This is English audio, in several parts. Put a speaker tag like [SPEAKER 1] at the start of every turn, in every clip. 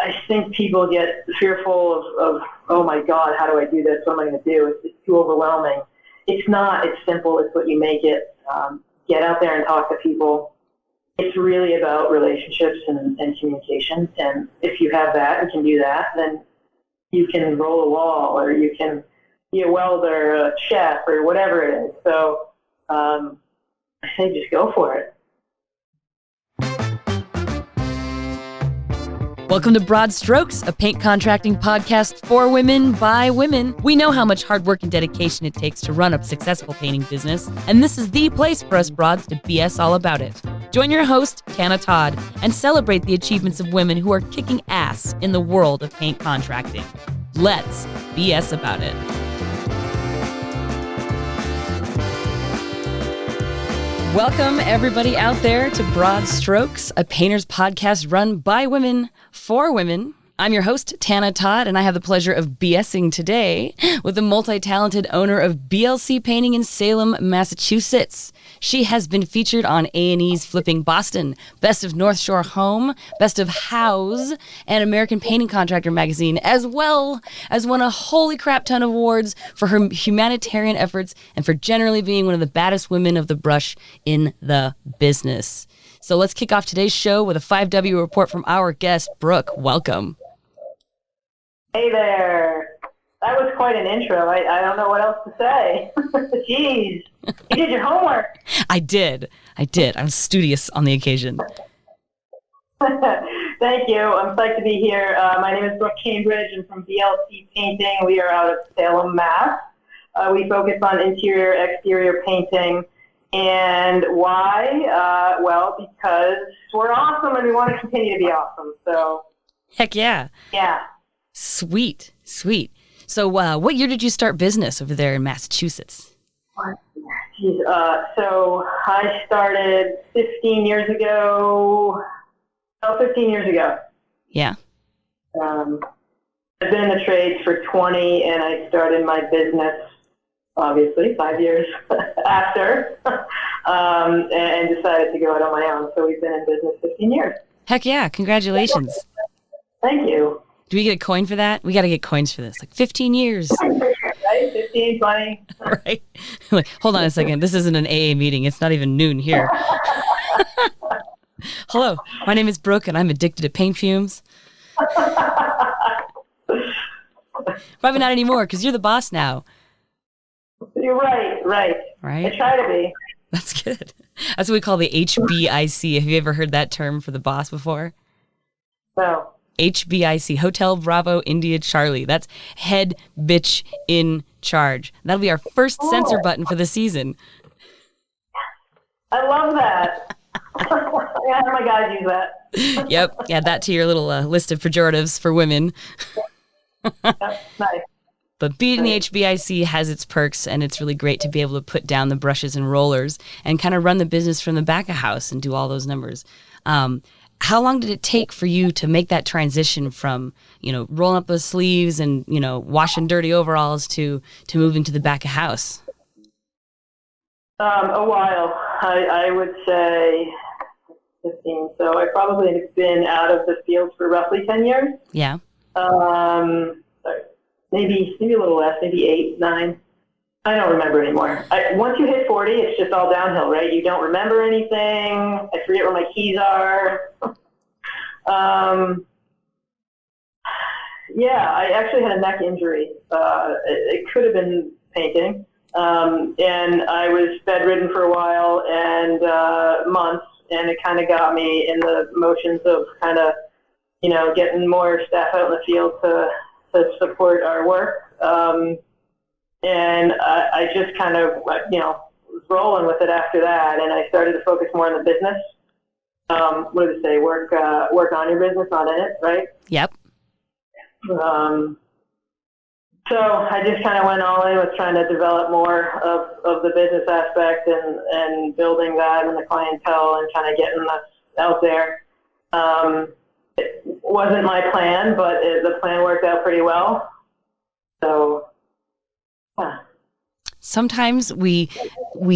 [SPEAKER 1] I think people get fearful of, oh my God, how do I do this? What am I going to do? It's too overwhelming. It's not. It's simple. It's what you make it. Get out there and talk to people. It's really about relationships and communication. And if you have that and can do that, then you can roll a wall, or you can be a welder, a chef, or whatever it is. So I say just go for it.
[SPEAKER 2] Welcome to Broad Strokes, a paint contracting podcast for women by women. We know how much hard work and dedication it takes to run a successful painting business, and this is the place for us broads to BS all about it. Join your host, Tana Todd, and celebrate the achievements of women who are kicking ass in the world of paint contracting. Let's BS about it. Welcome, everybody out there, to Broad Strokes, a painter's podcast run by women for women. I'm your host, Tana Todd, and I have the pleasure of BSing today with the multi-talented owner of BLC Painting in Salem, Massachusetts. She has been featured on A&E's Flipping Boston, Best of North Shore Home, Best of House, and American Painting Contractor magazine, as well as won a holy crap ton of awards for her humanitarian efforts and for generally being one of the baddest women of the brush in the business. So let's kick off today's show with a 5W report from our guest, Brooke. Welcome.
[SPEAKER 1] Hey there. That was quite an intro. I don't know what else to say. Jeez. You did your homework.
[SPEAKER 2] I did. I'm studious on the occasion.
[SPEAKER 1] Thank you. I'm psyched to be here. My name is Brooke Cambridge. I'm from BLC Painting. We are out of Salem, Mass. We focus on interior, exterior painting. And why? Well, because we're awesome and we want to continue to be awesome. So.
[SPEAKER 2] Heck yeah.
[SPEAKER 1] Yeah.
[SPEAKER 2] Sweet. So what year did you start business over there in Massachusetts?
[SPEAKER 1] So I started 15 years ago.
[SPEAKER 2] Yeah.
[SPEAKER 1] I've been in the trades for 20, and I started my business, obviously, 5 years after, and decided to go out on my own. So we've been in business 15 years.
[SPEAKER 2] Heck yeah. Congratulations.
[SPEAKER 1] Thank you.
[SPEAKER 2] Do we get a coin for that? We got to get coins for this. Like 15 years.
[SPEAKER 1] Right? 15, 20.
[SPEAKER 2] Right. Like, hold on a second. This isn't an AA meeting. It's not even noon here. Hello. My name is Brooke, and I'm addicted to paint fumes. Probably not anymore, because you're the boss now.
[SPEAKER 1] You're right.
[SPEAKER 2] Right?
[SPEAKER 1] I try to be.
[SPEAKER 2] That's good. That's what we call the HBIC. Have you ever heard that term for the boss before?
[SPEAKER 1] No.
[SPEAKER 2] HBIC, Hotel Bravo India Charlie. That's head bitch in charge. That'll be our first censor button for the season.
[SPEAKER 1] I love that. Yeah, my guys use that.
[SPEAKER 2] Yep. Add that to your little list of pejoratives for women.
[SPEAKER 1] Yep, nice.
[SPEAKER 2] But being the HBIC has its perks, and it's really great to be able to put down the brushes and rollers and kind of run the business from the back of house and do all those numbers. How long did it take for you to make that transition from, rolling up those sleeves and, washing dirty overalls to moving to the back of house?
[SPEAKER 1] A while. I would say 15. So I probably have been out of the field for roughly 10 years.
[SPEAKER 2] Yeah.
[SPEAKER 1] Maybe a little less, maybe 8, 9. I don't remember anymore. Once you hit 40, it's just all downhill, right? You don't remember anything. I forget where my keys are. Yeah, I actually had a neck injury. It could have been painting. And I was bedridden for a while and months, and it kind of got me in the motions of kind of, getting more staff out in the field to support our work. And I just kind of, was rolling with it after that, and I started to focus more on the business. What do they say? Work on your business, not in it, right?
[SPEAKER 2] Yep.
[SPEAKER 1] So I just kind of went all in with trying to develop more of the business aspect and building that and the clientele and kind of getting us out there. It wasn't my plan, but the plan worked out pretty well. So, yeah.
[SPEAKER 2] Sometimes we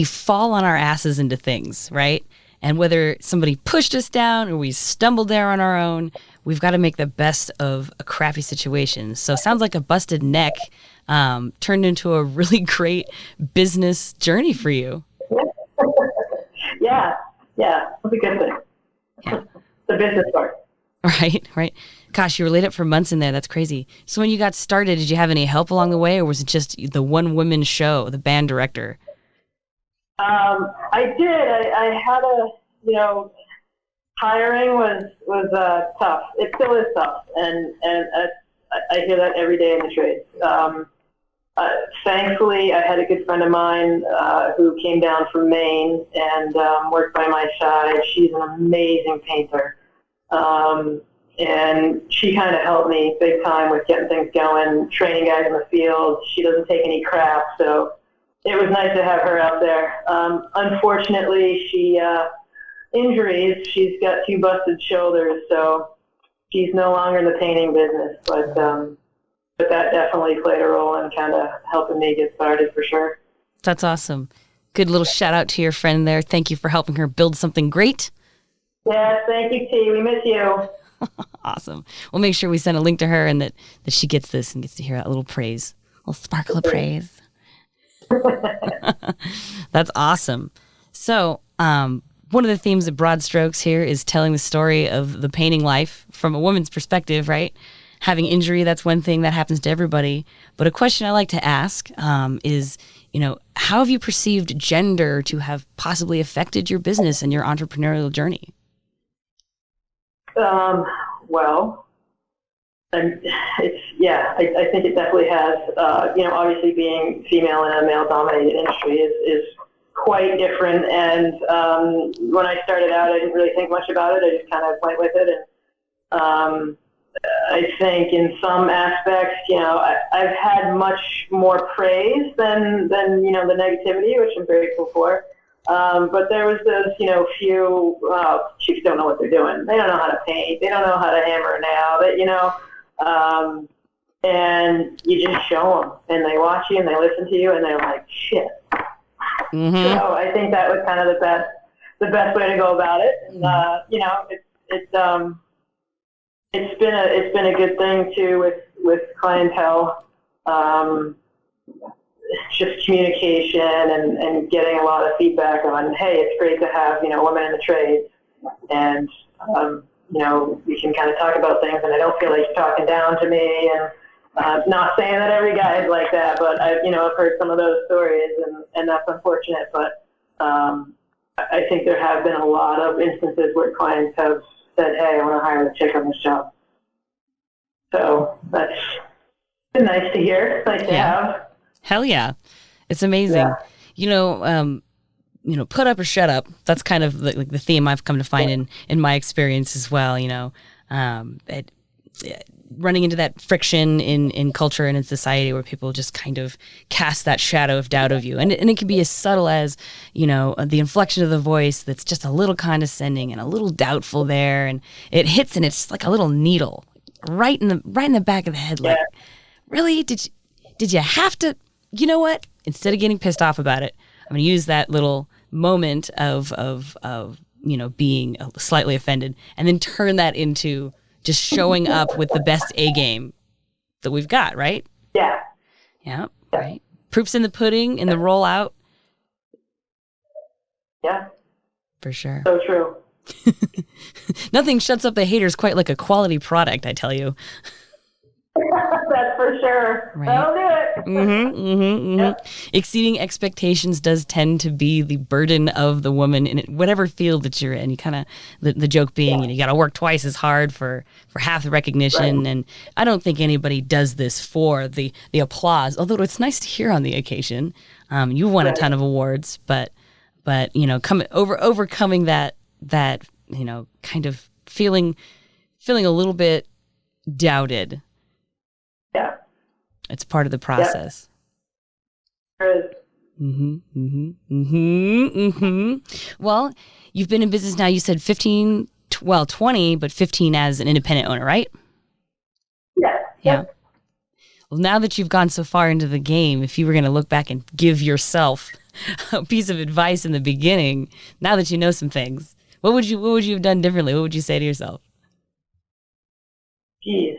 [SPEAKER 2] fall on our asses into things, right? And whether somebody pushed us down or we stumbled there on our own, we've got to make the best of a crappy situation. So it sounds like a busted neck turned into a really great business journey for you.
[SPEAKER 1] Yeah, that's a good thing.
[SPEAKER 2] Yeah.
[SPEAKER 1] The business part.
[SPEAKER 2] Right. Gosh, you were laid up for months in there. That's crazy. So when you got started, did you have any help along the way, or was it just the one woman show, the band director?
[SPEAKER 1] I did. I had hiring was tough. It still is tough, and I hear that every day in the trades. Thankfully, I had a good friend of mine who came down from Maine and worked by my side. She's an amazing painter. And she kind of helped me big time with getting things going, training guys in the field. She doesn't take any crap, so it was nice to have her out there. Unfortunately, injuries, she's got 2 busted shoulders, so she's no longer in the painting business, but that definitely played a role in kind of helping me get started for sure.
[SPEAKER 2] That's awesome. Good little shout out to your friend there. Thank you for helping her build something great.
[SPEAKER 1] Yeah, thank you, T. We miss you.
[SPEAKER 2] Awesome. We'll make sure we send a link to her and that she gets this and gets to hear that little praise, a little sparkle of praise. That's awesome. So, one of the themes of Broad Strokes here is telling the story of the painting life from a woman's perspective, right? Having injury, that's one thing that happens to everybody. But a question I like to ask is, how have you perceived gender to have possibly affected your business and your entrepreneurial journey?
[SPEAKER 1] Well, and I think it definitely has. Obviously being female in a male-dominated industry is quite different. And when I started out, I didn't really think much about it. I just kind of went with it. And I think in some aspects, I've had much more praise than the negativity, which I'm grateful for. But there was those, few chicks don't know what they're doing. They don't know how to paint. They don't know how to hammer a nail. And you just show them, and they watch you, and they listen to you, and they're like, shit.
[SPEAKER 2] Mm-hmm.
[SPEAKER 1] So I think that was kind of the best way to go about it. And, it's been a good thing too with clientele. Just communication and getting a lot of feedback on, hey, it's great to have, women in the trades. And, we can kind of talk about things, and I don't feel like you're talking down to me. And not saying that every guy is like that, but I've heard some of those stories, and that's unfortunate. But I think there have been a lot of instances where clients have said, hey, I want to hire a chick on this job. So that's been nice to hear, nice to have.
[SPEAKER 2] Hell yeah. It's amazing.
[SPEAKER 1] Yeah.
[SPEAKER 2] Put up or shut up. That's kind of the theme I've come to find in my experience as well, running into that friction in culture and in society where people just kind of cast that shadow of doubt of you. And it can be as subtle as, the inflection of the voice that's just a little condescending and a little doubtful there. And it hits and it's like a little needle right in the back of the head. Like, really? Did you have to, you know what? Instead of getting pissed off about it, I'm going to use that little moment of being slightly offended and then turn that into just showing up with the best A game that we've got, right?
[SPEAKER 1] Yeah.
[SPEAKER 2] Yeah, right. Proof's in the pudding, in the rollout.
[SPEAKER 1] Yeah.
[SPEAKER 2] For sure.
[SPEAKER 1] So true.
[SPEAKER 2] Nothing shuts up the haters quite like a quality product, I tell you.
[SPEAKER 1] That's for sure.
[SPEAKER 2] Right.
[SPEAKER 1] That'll do it.
[SPEAKER 2] Yep. Exceeding expectations does tend to be the burden of the woman in whatever field that you're in. You kind of the joke being, you got to work twice as hard for half the recognition. Right. And I don't think anybody does this for the applause. Although it's nice to hear on the occasion. You won a ton of awards, but overcoming that kind of feeling a little bit doubted.
[SPEAKER 1] Yeah.
[SPEAKER 2] It's part of the process.
[SPEAKER 1] Yep.
[SPEAKER 2] Well, you've been in business now, you said 20, but 15 as an independent owner, right?
[SPEAKER 1] Yeah.
[SPEAKER 2] Well, now that you've gone so far into the game, if you were going to look back and give yourself a piece of advice in the beginning, now that you know some things, what would you have done differently? What would you say to yourself?
[SPEAKER 1] Geez,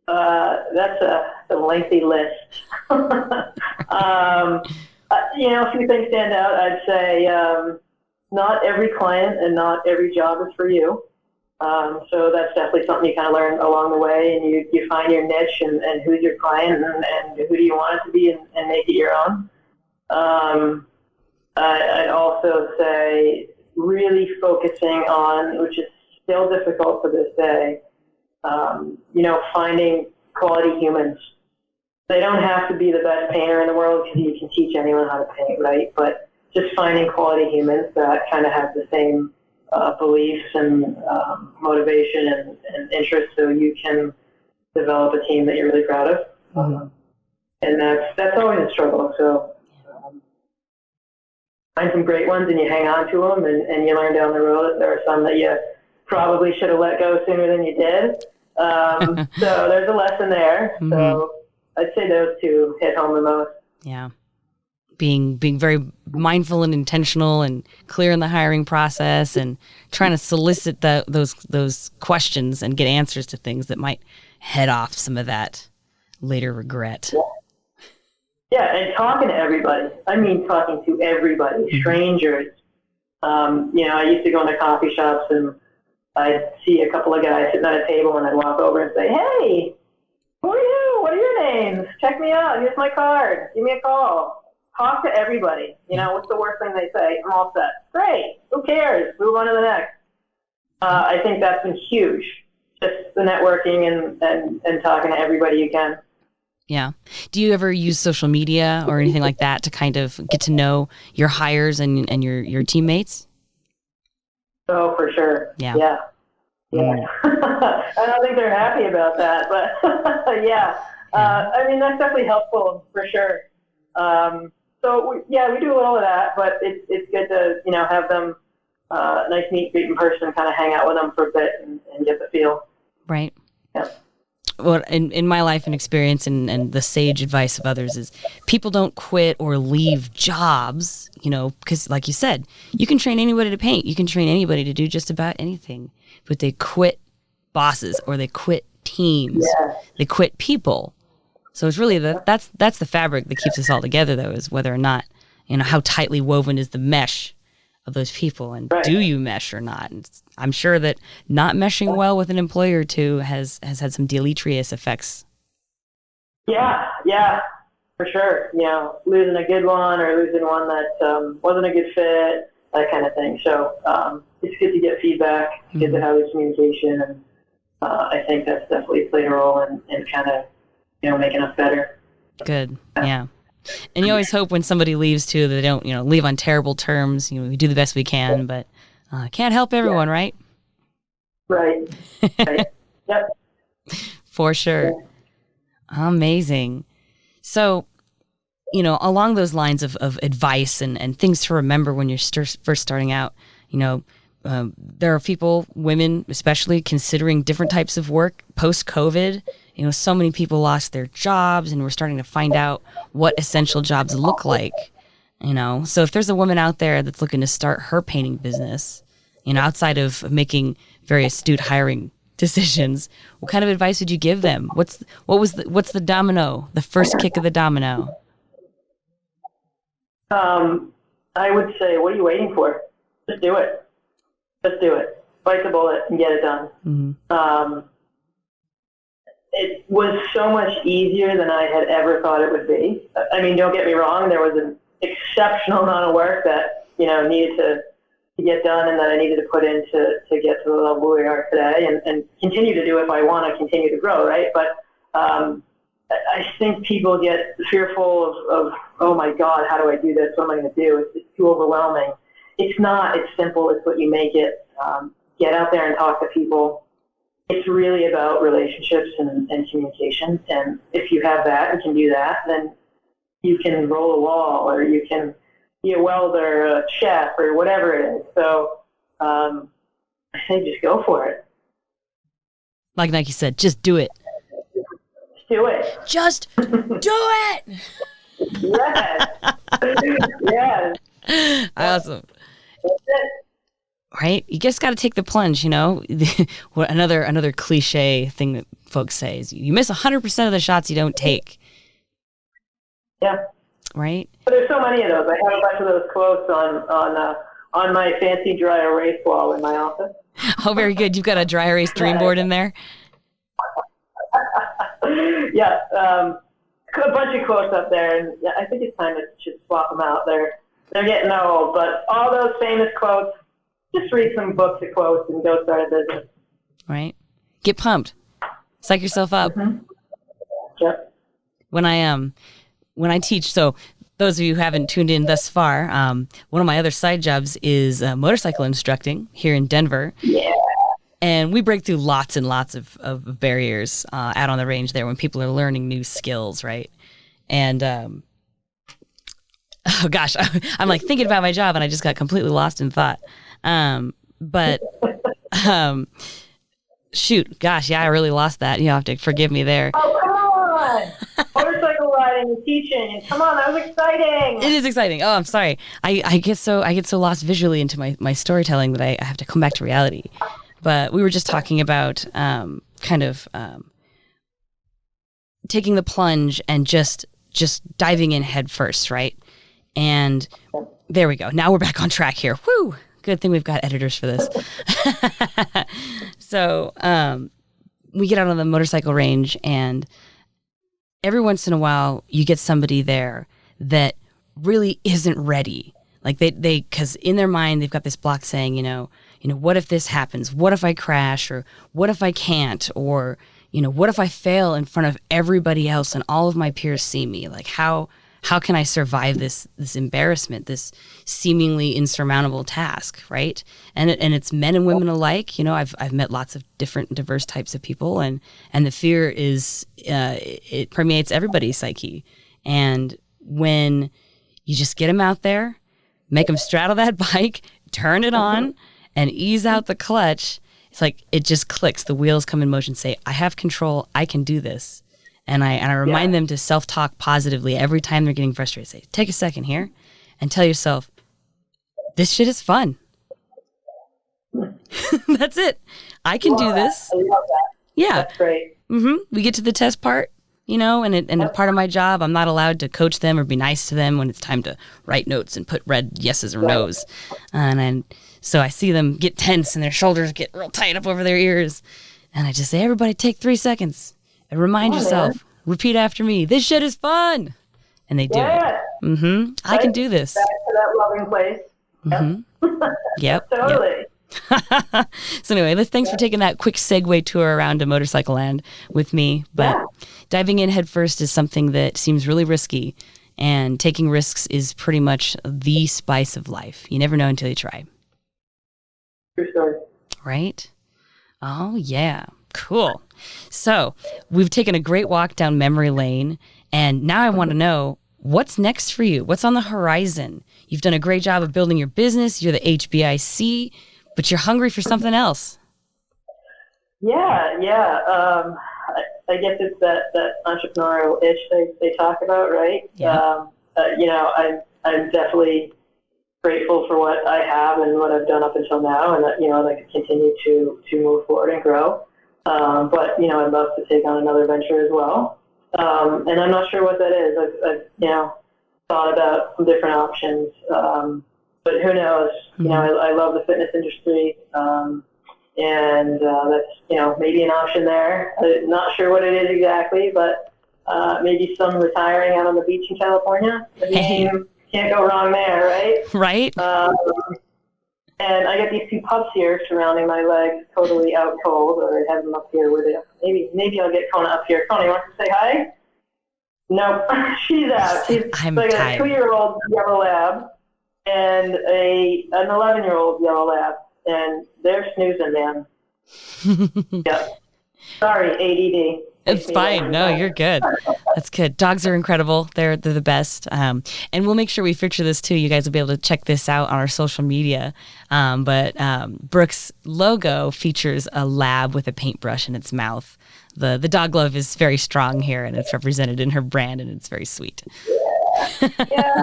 [SPEAKER 1] that's a lengthy list. A few things stand out. I'd say not every client and not every job is for you. So that's definitely something you kind of learn along the way, and you find your niche and who's your client and who do you want it to be and make it your own. I'd also say really focusing on, which is still difficult to this day, finding quality humans. They don't have to be the best painter in the world because you can teach anyone how to paint, right? But just finding quality humans that kind of have the same beliefs and motivation and interest, so you can develop a team that you're really proud of. And that's always a struggle. So find some great ones and you hang on to them, and you learn down the road that there are some that you probably should have let go sooner than you did. So there's a lesson there. So I'd say those two hit home the most.
[SPEAKER 2] Yeah. Being very mindful and intentional and clear in the hiring process, and trying to solicit those questions and get answers to things that might head off some of that later regret.
[SPEAKER 1] Yeah, and talking to everybody. I mean, talking to everybody, strangers. I used to go into coffee shops and I'd see a couple of guys sitting at a table, and I'd walk over and say, "Hey, who are you? What are your names? Check me out. Here's my card. Give me a call." Talk to everybody. What's the worst thing they say? I'm all set. Great. Who cares? Move on to the next. I think that's been huge. Just the networking and talking to everybody you can.
[SPEAKER 2] Yeah. Do you ever use social media or anything like that to kind of get to know your hires and your teammates?
[SPEAKER 1] Oh, for sure. Yeah. I don't think they're happy about that, but yeah. That's definitely helpful for sure. So we do a little of that, but it's good to, have them, nice meet, greet in person, kind of hang out with them for a bit and get the feel.
[SPEAKER 2] Right.
[SPEAKER 1] Yeah.
[SPEAKER 2] Well, in my life and experience and the sage advice of others is people don't quit or leave jobs, because like you said, you can train anybody to paint. You can train anybody to do just about anything, but they quit bosses or they quit teams. Yeah. They quit people. So it's really that's the fabric that keeps us all together, though, is whether or not, how tightly woven is the mesh of those people, and right. Do you mesh or not? And I'm sure that not meshing well with an employer or two has had some deleterious effects. Yeah, for sure. Losing a good one or losing one that wasn't a good fit, that kind of thing. So it's good to get feedback, it's good to have the communication, and I think that's definitely played a role in kind of making us better. Good. Yeah. And you always hope when somebody leaves too that they don't, leave on terrible terms. We do the best we can, but can't help everyone, right? Right. Yep. For sure. Amazing. So, along those lines of advice and things to remember when you're first starting out, there are people, women especially, considering different types of work post-COVID. So many people lost their jobs, and we're starting to find out what essential jobs look like. So if there's a woman out there that's looking to start her painting business, outside of making very astute hiring decisions, what kind of advice would you give them? What's the domino, the first kick of the domino? I would say, what are you waiting for? Just do it. Just do it. Bite the bullet and get it done. Mm-hmm. It was so much easier than I had ever thought it would be. I mean, don't get me wrong. There was an exceptional amount of work that, needed to get done and that I needed to put in to get to the level we are today and continue to do if I want to continue to grow, right? But I think people get fearful of, oh my God, how do I do this? What am I going to do? It's too overwhelming. It's not. It's simple. It's what you make it. Get out there and talk to people. It's really about relationships and communication. And if you have that and can do that, then you can roll a wall, or you can be a welder, a chef, or whatever it is. So I say just go for it. Like Nike said, just do it. Just do it. Just do it. Yes. Yes. Awesome. That's it. right? You just got to take the plunge, you know? Another cliche thing that folks say is you miss 100% of the shots you don't take.
[SPEAKER 1] Yeah.
[SPEAKER 2] Right?
[SPEAKER 1] But there's so many of those. I have a bunch of those quotes on my fancy dry erase wall in my office.
[SPEAKER 2] Oh, very good. You've got a dry erase dream board in there?
[SPEAKER 1] Yeah. A bunch of quotes up there, and I think it's time to swap them out. They're getting old, but all those famous quotes, just read some books of quotes and go start a business.
[SPEAKER 2] Right. Get pumped. Psych yourself up.
[SPEAKER 1] Mm-hmm. Yep.
[SPEAKER 2] When I teach, so those of you who haven't tuned in thus far, one of my other side jobs is motorcycle instructing here in Denver.
[SPEAKER 1] Yeah.
[SPEAKER 2] And we break through lots and lots of barriers out on the range there when people are learning new skills, right? And, oh gosh, I'm like thinking about my job and I just got completely lost in thought. Shoot, gosh, yeah, I really lost that. You'll have to forgive me there.
[SPEAKER 1] Oh, come on. Motorcycle riding and teaching. Come on, that was exciting.
[SPEAKER 2] It is exciting. Oh, I'm sorry. I get so lost visually into my storytelling that I have to come back to reality. But we were just talking about taking the plunge and just diving in head first, right? And there we go. Now we're back on track here. Woo! Good thing we've got editors for this. So we get out on the motorcycle range, and every once in a while you get somebody there that really isn't ready. Like they because in their mind they've got this block saying, you know, what if this happens? What if I crash? Or what if I can't? Or, what if I fail in front of everybody else and all of my peers see me? Like how can I survive this embarrassment, this seemingly insurmountable task, right? And it's men and women alike. I've met lots of different diverse types of people, and the fear is it permeates everybody's psyche. And when you just get them out there, make them straddle that bike, turn it on, and ease out the clutch, it's like it just clicks. The wheels come in motion, say, I have control, I can do this. And I remind them to self-talk positively every time they're getting frustrated. Say, take a second here and tell yourself, this shit is fun. That's it. I can do this.
[SPEAKER 1] I love that.
[SPEAKER 2] Yeah.
[SPEAKER 1] That's great.
[SPEAKER 2] Mm-hmm. We get to the test part, and a part of my job, I'm not allowed to coach them or be nice to them when it's time to write notes and put red yeses or no's. So I see them get tense and their shoulders get real tight up over their ears. And I just say, everybody take 3 seconds and remind yourself, repeat after me, this shit is fun. And they do it. Mm-hmm. I can do this.
[SPEAKER 1] Back to that loving place.
[SPEAKER 2] Mm-hmm. Yep.
[SPEAKER 1] Totally.
[SPEAKER 2] Yep. So anyway, thanks for taking that quick segue tour around to motorcycle land with me. But diving in head first is something that seems really risky. And taking risks is pretty much the spice of life. You never know until you try.
[SPEAKER 1] True story.
[SPEAKER 2] Right? Oh, yeah. Cool. So we've taken a great walk down memory lane, and now I want to know, what's next for you? What's on the horizon? You've done a great job of building your business. You're the HBIC, but you're hungry for something else. Yeah.
[SPEAKER 1] I guess it's that entrepreneurial itch they talk about, right?
[SPEAKER 2] Yeah.
[SPEAKER 1] I'm definitely grateful for what I have and what I've done up until now, and that, I'd like to continue to move forward and grow. But I'd love to take on another venture as well. And I'm not sure what that is. I've thought about some different options. But who knows?
[SPEAKER 2] Mm-hmm.
[SPEAKER 1] I love the fitness industry. And that's, maybe an option there. I'm not sure what it is exactly, but maybe some retiring out on the beach in California. Can't go wrong there, right?
[SPEAKER 2] Right.
[SPEAKER 1] And I got these 2 pups here surrounding my legs, totally out cold, or I have them up here with it. Maybe I'll get Kona up here. Kona, you want to say hi? Nope, she's out. She's like
[SPEAKER 2] tired.
[SPEAKER 1] A 2-year-old yellow lab and an 11-year-old yellow lab, and they're snoozing, man. Yep. Sorry, ADD.
[SPEAKER 2] It's fine. No, you're good. That's good. Dogs are incredible. They're the best. And we'll make sure we feature this too. You guys will be able to check this out on our social media. But Brooke's logo features a lab with a paintbrush in its mouth. The dog love is very strong here, and it's represented in her brand, and it's very sweet.
[SPEAKER 1] Yeah.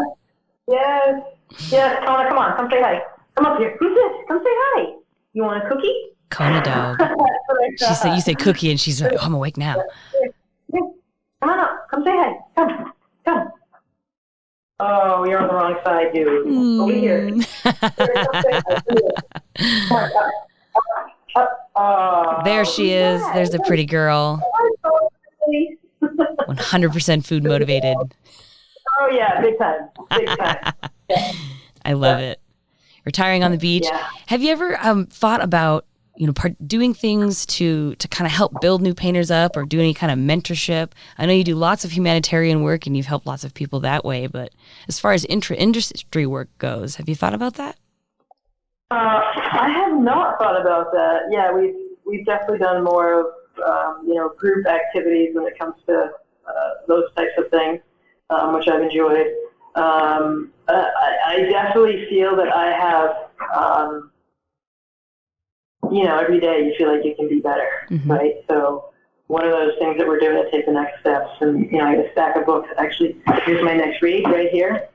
[SPEAKER 1] Yes. Kona, come on. Come say hi. Come up here. Who's this? Come say hi. You want a cookie?
[SPEAKER 2] Kona dog. You say cookie, and she's like, oh, I'm awake now.
[SPEAKER 1] Yeah. Come on up. Come say hi. Come. Oh, you're on the wrong side, dude. Over here.
[SPEAKER 2] There she is. There's a pretty girl. 100% food motivated.
[SPEAKER 1] Oh, yeah, big time. Yeah.
[SPEAKER 2] I love it. Retiring on the beach.
[SPEAKER 1] Yeah.
[SPEAKER 2] Have you ever thought about, doing things to kind of help build new painters up, or do any kind of mentorship? I know you do lots of humanitarian work and you've helped lots of people that way, but as far as intra-industry work goes, have you thought about that?
[SPEAKER 1] I have not thought about that. Yeah, we've definitely done more of, group activities when it comes to those types of things, which I've enjoyed. I definitely feel that I have, every day you feel like you can be better, right? So one of those things that we're doing to take the next steps, and, I got a stack of books. Actually, here's my next read right here.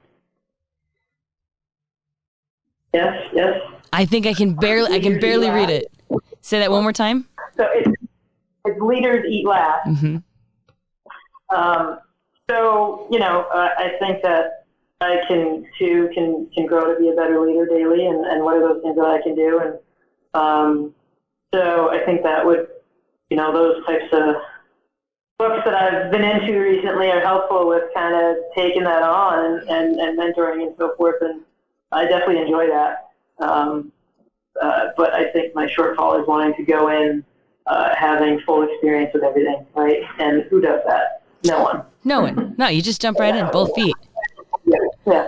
[SPEAKER 1] Yes.
[SPEAKER 2] I think I can barely read it. Say that one more time.
[SPEAKER 1] So it's Leaders Eat Last. I think that I can grow to be a better leader daily, and what are those things that I can do? And so I think that would, those types of books that I've been into recently are helpful with kind of taking that on and mentoring and so forth. And I definitely enjoy that. But I think my shortfall is wanting to go in having full experience with everything, right? And who does that? No one. No,
[SPEAKER 2] you just jump right in, both feet.
[SPEAKER 1] Yeah.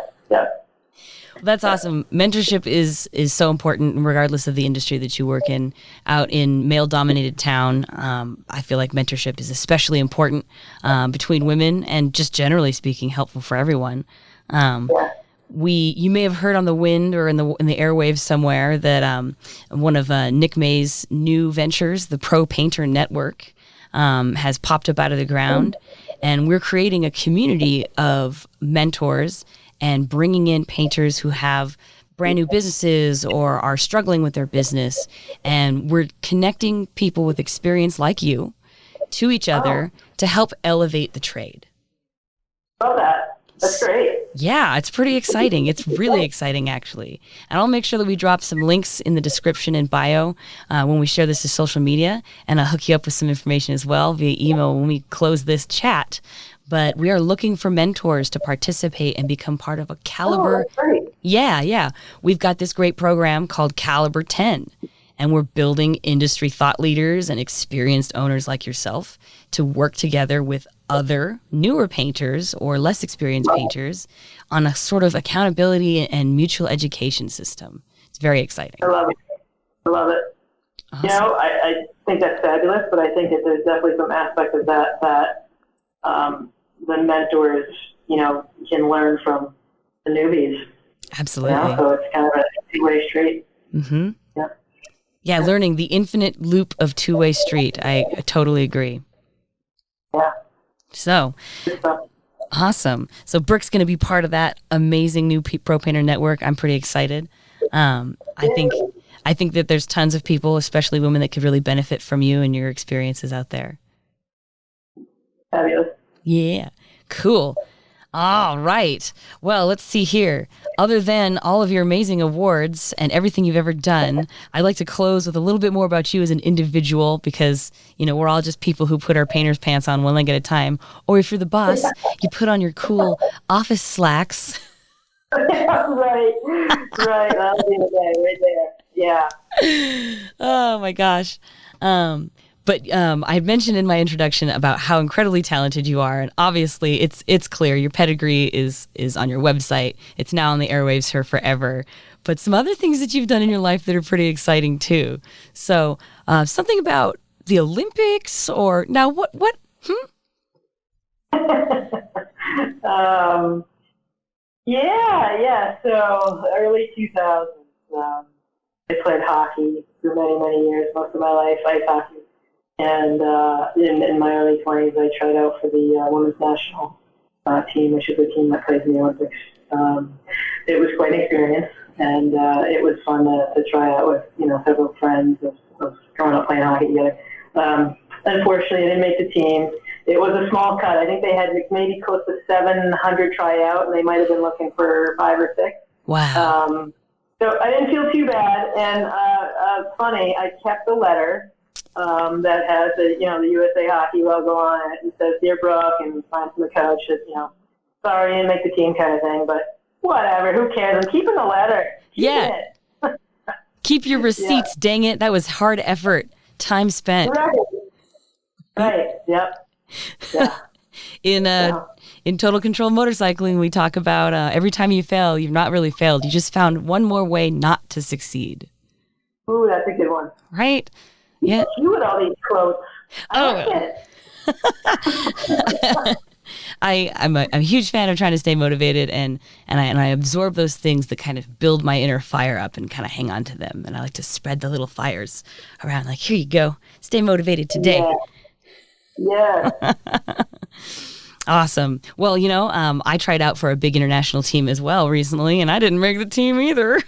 [SPEAKER 2] That's awesome. Mentorship is so important regardless of the industry that you work in. Out in male-dominated town, I feel like mentorship is especially important between women, and just generally speaking, helpful for everyone. You may have heard on the wind or in the airwaves somewhere that one of Nick May's new ventures, the Pro Painter Network, has popped up out of the ground, and we're creating a community of mentors and bringing in painters who have brand new businesses or are struggling with their business, and we're connecting people with experience like you to each other to help elevate the trade.
[SPEAKER 1] Oh, that's great.
[SPEAKER 2] Yeah, it's pretty exciting. It's really exciting, actually. And I'll make sure that we drop some links in the description and bio when we share this to social media, and I'll hook you up with some information as well via email when we close this chat. But we are looking for mentors to participate and become part of a Caliber.
[SPEAKER 1] Oh, that's great.
[SPEAKER 2] Yeah. We've got this great program called Caliber 10, and we're building industry thought leaders and experienced owners like yourself to work together with other newer painters or less experienced painters on a sort of accountability and mutual education system. It's very exciting.
[SPEAKER 1] I love it. Awesome. I think that's fabulous, but I think that there's definitely some aspect of that the mentors, can learn from the newbies.
[SPEAKER 2] Absolutely.
[SPEAKER 1] So it's kind of a two-way street.
[SPEAKER 2] Mm-hmm. Yeah, learning the infinite loop of two-way street. I totally agree.
[SPEAKER 1] Yeah.
[SPEAKER 2] So, awesome. So Brooke's going to be part of that amazing new Pro Painter Network. I'm pretty excited. I think that there's tons of people, especially women, that could really benefit from you and your experiences out there.
[SPEAKER 1] Fabulous.
[SPEAKER 2] Yeah. Cool. All right. Well, let's see here. Other than all of your amazing awards and everything you've ever done, I'd like to close with a little bit more about you as an individual, because, we're all just people who put our painter's pants on one leg at a time. Or if you're the boss, you put on your cool office slacks.
[SPEAKER 1] Right. That'll be the day right there. Yeah.
[SPEAKER 2] Oh, my gosh. But I had mentioned in my introduction about how incredibly talented you are, and obviously it's clear. Your pedigree is on your website. It's now on the airwaves for forever. But some other things that you've done in your life that are pretty exciting too. So something about the Olympics, or now what?
[SPEAKER 1] Yeah. So early 2000s, I played hockey for many years, most of my life, ice hockey. And in my early 20s, I tried out for the women's national team, which is a team that plays in the Olympics. It was quite an experience. and it was fun to try out with several friends of growing up playing hockey together. Unfortunately, I didn't make the team. It was a small cut. I think they had maybe close to 700 try out, and they might have been looking for 5 or 6.
[SPEAKER 2] Wow.
[SPEAKER 1] So I didn't feel too bad, and funny, I kept the letter that has the USA Hockey logo on it, and says, "Dear Brooke," and signs from the coach that sorry, you didn't make the team kind of thing, but whatever, who cares? I'm keeping the letter.
[SPEAKER 2] Yeah. Keep your receipts, dang it. That was hard effort, time spent.
[SPEAKER 1] Right. Yep. Yeah.
[SPEAKER 2] In Total Control Motorcycling, we talk about every time you fail, you've not really failed. You just found one more way not to succeed.
[SPEAKER 1] Ooh, that's a good one.
[SPEAKER 2] Right? Yeah.
[SPEAKER 1] You with all these quotes.
[SPEAKER 2] I'm a huge fan of trying to stay motivated, and I absorb those things that kind of build my inner fire up and kind of hang on to them. And I like to spread the little fires around. Like, here you go. Stay motivated today.
[SPEAKER 1] Yeah.
[SPEAKER 2] Awesome. Well, I tried out for a big international team as well recently, and I didn't make the team either.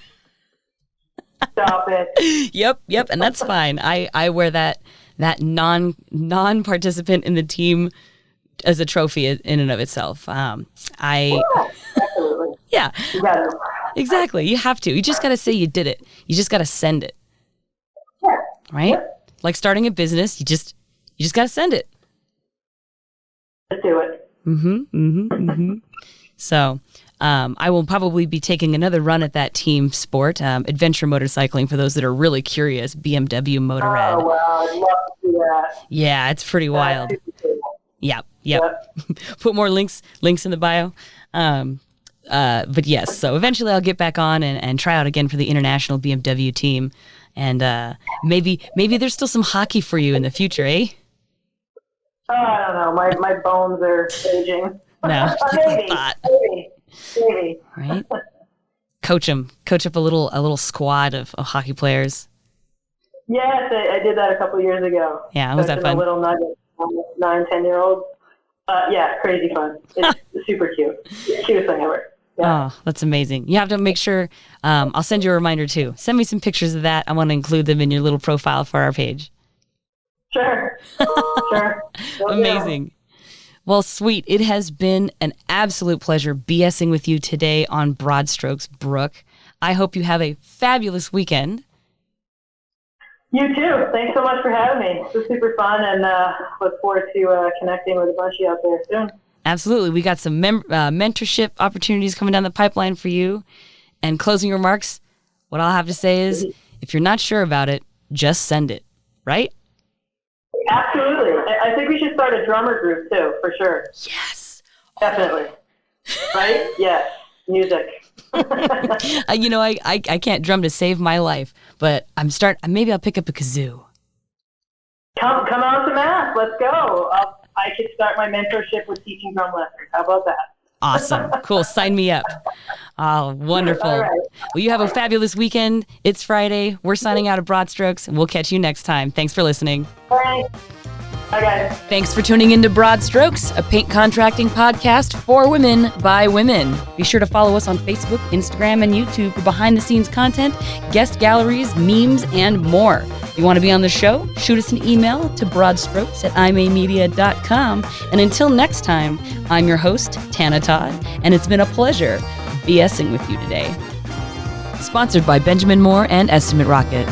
[SPEAKER 1] Stop it.
[SPEAKER 2] Yep. And that's fine. I wear that non-participant in the team as a trophy in and of itself.
[SPEAKER 1] Absolutely.
[SPEAKER 2] Yeah,
[SPEAKER 1] You got it.
[SPEAKER 2] exactly. You have to. You just got to say you did it. You just got to send it.
[SPEAKER 1] Yeah.
[SPEAKER 2] Right?
[SPEAKER 1] Yeah.
[SPEAKER 2] Like starting a business, you just got to send it.
[SPEAKER 1] Let's do it.
[SPEAKER 2] So, I will probably be taking another run at that team sport, adventure motorcycling for those that are really curious, BMW Motorrad.
[SPEAKER 1] Oh, wow. I'd love to see that.
[SPEAKER 2] Yeah, it's pretty wild. Yep. Put more links in the bio. But yes, so eventually I'll get back on and try out again for the international BMW team. And maybe there's still some hockey for you in the future, eh?
[SPEAKER 1] Oh, I don't know. My bones are aging.
[SPEAKER 2] No,
[SPEAKER 1] Maybe.
[SPEAKER 2] Right? Coach up a little squad of hockey players.
[SPEAKER 1] Yes, I did that a couple years ago.
[SPEAKER 2] Yeah, was that fun?
[SPEAKER 1] A little nugget, 9-10-year-olds. Yeah, crazy fun. It's super cute. Cutest thing ever. Yeah.
[SPEAKER 2] Oh, that's amazing. You have to make sure, I'll send you a reminder too. Send me some pictures of that. I want to include them in your little profile for our page.
[SPEAKER 1] Sure.
[SPEAKER 2] Amazing. Well, sweet. It has been an absolute pleasure BSing with you today on Broad Strokes, Brooke. I hope you have a fabulous weekend.
[SPEAKER 1] You too. Thanks so much for having me. It was super fun, and look forward to connecting with a bunch of you out there soon.
[SPEAKER 2] Absolutely. We got some mentorship opportunities coming down the pipeline for you. And closing remarks, what I'll have to say is, if you're not sure about it, just send it, right?
[SPEAKER 1] Absolutely. I think we should start a drummer group too, for sure.
[SPEAKER 2] Yes.
[SPEAKER 1] Definitely. Right? Yes. Music.
[SPEAKER 2] I can't drum to save my life, but maybe I'll pick up a kazoo.
[SPEAKER 1] Come on to Mass. Let's go. I could start my mentorship with teaching drum lessons. How about that?
[SPEAKER 2] Awesome. Cool. Sign me up. Oh, wonderful.
[SPEAKER 1] All right.
[SPEAKER 2] Well, you have a fabulous weekend. It's Friday. We're signing out of Broad Strokes, and we'll catch you next time. Thanks for listening.
[SPEAKER 1] Bye. Bye, guys.
[SPEAKER 2] Thanks for tuning into Broad Strokes, a paint contracting podcast for women by women. Be sure to follow us on Facebook, Instagram, and YouTube for behind-the-scenes content, guest galleries, memes, and more. If you want to be on the show, shoot us an email to broadstrokes@imamedia.com. And until next time, I'm your host, Tana Todd, and it's been a pleasure BSing with you today. Sponsored by Benjamin Moore and Estimate Rocket.